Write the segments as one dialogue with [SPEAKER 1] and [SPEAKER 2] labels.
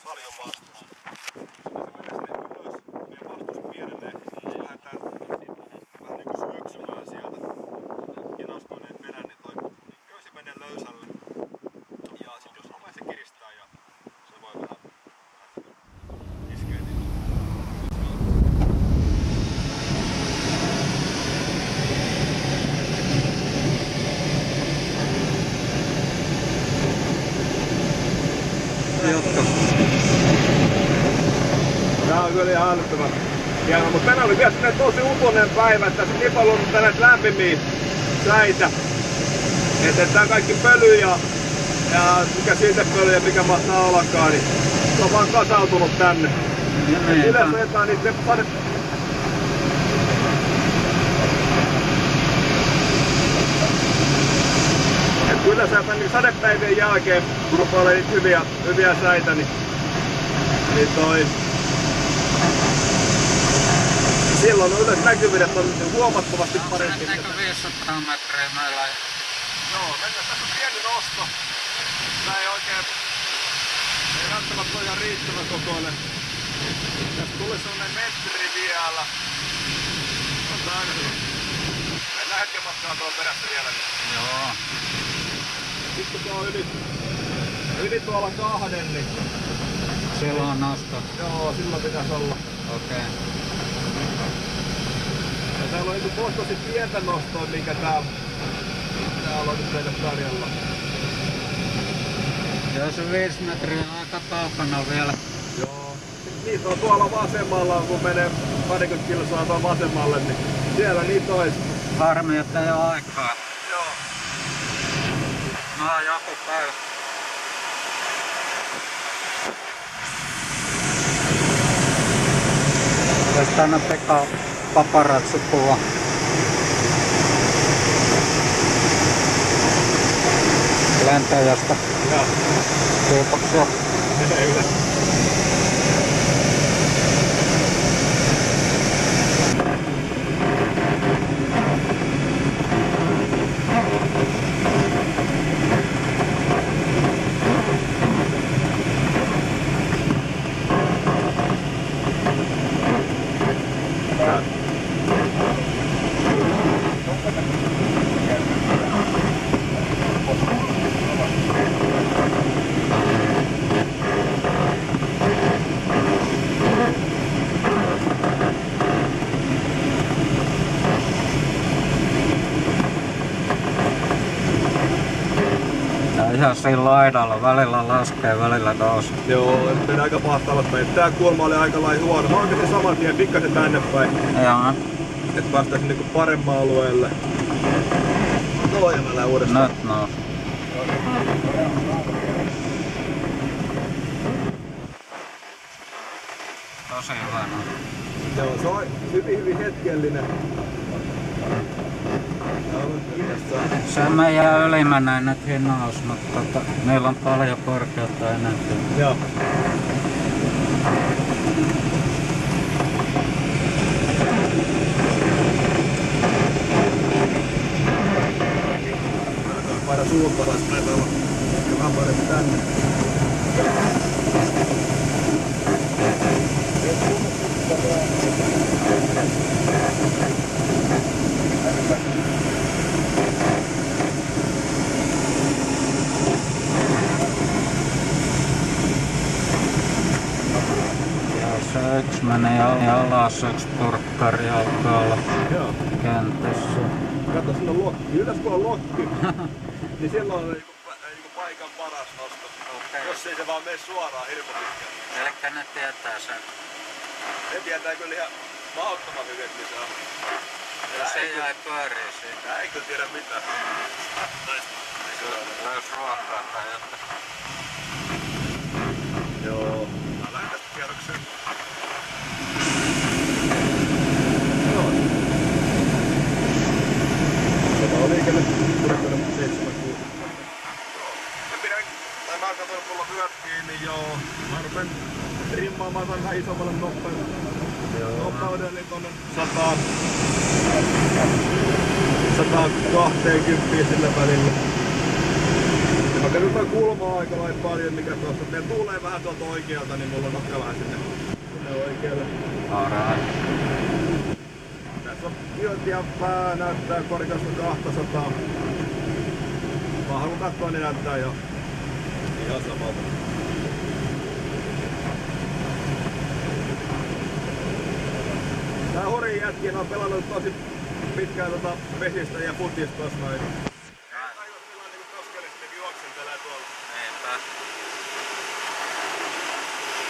[SPEAKER 1] paljon vastaan. Sitten se menee sinne ylös, meidän vastus pienenee. Lähdetään vähän niinku syöksymään sieltä hinastuineen perään, niin toi köysi menee löysälle. Ja sit jos on se kiristää ja se voi vähän iskeä. Tää on kyllä ihan älyttömän hieno, mutta tänään oli vielä tosi utunen päivä, että tässä on niin paljon tänään lämpimiä säitä. Että tää kaikki pöly ja mikä siitepöly ja mikä mahtaa ollakaan, niin se on vaan kasautunut tänne. Yleensä jotain niitä kyllä se sadepäivien jälkeen, kun rupeaa olemaan niitä hyviä säitä, niin toi silloin on yleensä näkyvyydet on huomattavasti parempi.
[SPEAKER 2] Mennäänkö 500 metriä meillä?
[SPEAKER 1] Joo, mennään. Tässä on pieni nosto. Tää ei välttämättä ole ihan riittävän kokoinen. Tästä tuli sellainen metri vielä. On tää aika hyvä. Mennään hetken matkaa tuolla perässä vielä.
[SPEAKER 2] Joo.
[SPEAKER 1] Sitten kun on yli tuolla 2, niin
[SPEAKER 2] silloin on nosto.
[SPEAKER 1] joo, silloin pitäisi olla.
[SPEAKER 2] Okei.
[SPEAKER 1] Ja täällä on niinku kohtaisesti pientä nostoa, minkä täällä on nyt meille tarjolla.
[SPEAKER 2] Joo, se 5 metriä on aika kaukana vielä.
[SPEAKER 1] Joo. Niitä on tuolla vasemmalla, kun menee 20 kilsaa tuolla vasemmalle, niin siellä niitä ois.
[SPEAKER 2] Harmi, että ei oo aikaa.
[SPEAKER 1] Joo.
[SPEAKER 2] Joku päivä. Tästä aina Pekka paparazzi-kuva. Lentäjästä.
[SPEAKER 1] Joo.
[SPEAKER 2] Kiitoksia. Ihan siinä laidalla, välillä laskee, välillä nousee.
[SPEAKER 1] Joo, meni aika pahasti alaspäin. Tää kulma oli aika lailla huono. Mä oikein saman tien pikkasen tänne päin.
[SPEAKER 2] Joo.
[SPEAKER 1] Et päästäis niinku paremman alueelle. No ja mä lähden uudestaan.
[SPEAKER 2] Nyt nousi. Tosi hyvä nousi.
[SPEAKER 1] Joo, se on hyvin hetkellinen.
[SPEAKER 2] Se meidän ylimmäinen nyt hinaus, mutta meillä on paljon korkeutta enemmän.
[SPEAKER 1] Joo. Paina suuntaan, näitä olla ehkä vähän paremmin tänne.
[SPEAKER 2] Se yksi meni alas, yksi purkkari alkaa olla kentässä.
[SPEAKER 1] Kato, siinä on lokki. Yleensä kun on lokki, niin silloin on niinku paikan paras nosto. Okay. Jos ei se vaan mene suoraan hirveän pitkään.
[SPEAKER 2] Elikkä ne tietää sen.
[SPEAKER 1] Ne tietää kyllä ihan mahdottoman hyvin, että se on.
[SPEAKER 2] Jos ei jäi pyörii siinä.
[SPEAKER 1] Tää ei kyllä tiedä mitään.
[SPEAKER 2] Löys ruokaa tai jotain.
[SPEAKER 1] Joo. Mä lähden tästä kierrokseen. On liikenne purkkanut 7-6. Mä katson, että mulla on vyöt kiinni, joo. Mä rupen rimmaamaan vähän isommalle nopeudelle, eli tonne 120 sillä välillä. Mä katsotaan kulmaa aika lailla paljon, mikä tuossa. Meillä tuulee vähän tuolta oikealta, niin mulla on nokka vähän sinne oikealle.
[SPEAKER 2] Alright.
[SPEAKER 1] Tässä on iontien pää, näyttää korkeusta 200. Mä haluan katsoa, niin näyttää jo ihan samalta. Tää hori jätkiä, on pelannut tosi pitkään vesistä ja futista tossa noin. Ei tajua sillä niinku koskeellisesti juoksentelee tuolla.
[SPEAKER 2] Niinpä.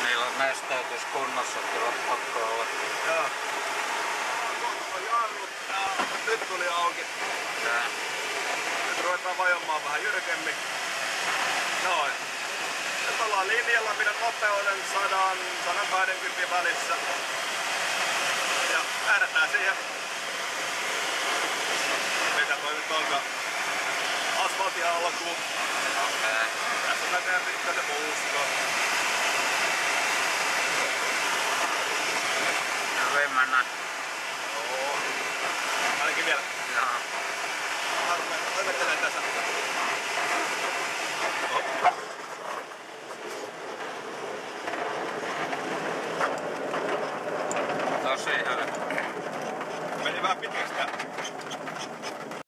[SPEAKER 2] Niillä on nesteytys kunnossa kyllä pakko olla.
[SPEAKER 1] Joo. Kohta on jarrut. Nyt tuli auki.
[SPEAKER 2] Tää.
[SPEAKER 1] Nyt ruvetaan vajomaan vähän jyrkemmin. Noin. Nyt ollaan linjalla, pidän nopeuden 100-120 välissä. Ja lähdetään siihen. Mitä toi nyt onkaan? Asfaltin alkuun.
[SPEAKER 2] Okei.
[SPEAKER 1] Tässä mä teen pikkasen puuskoa.
[SPEAKER 2] Hyvin mennä.
[SPEAKER 1] Joo. Ainakin vielä.
[SPEAKER 2] Joo.
[SPEAKER 1] Levettelen tässä.
[SPEAKER 2] Tosi hyvin.
[SPEAKER 1] Meni vähän pitkäksi tää.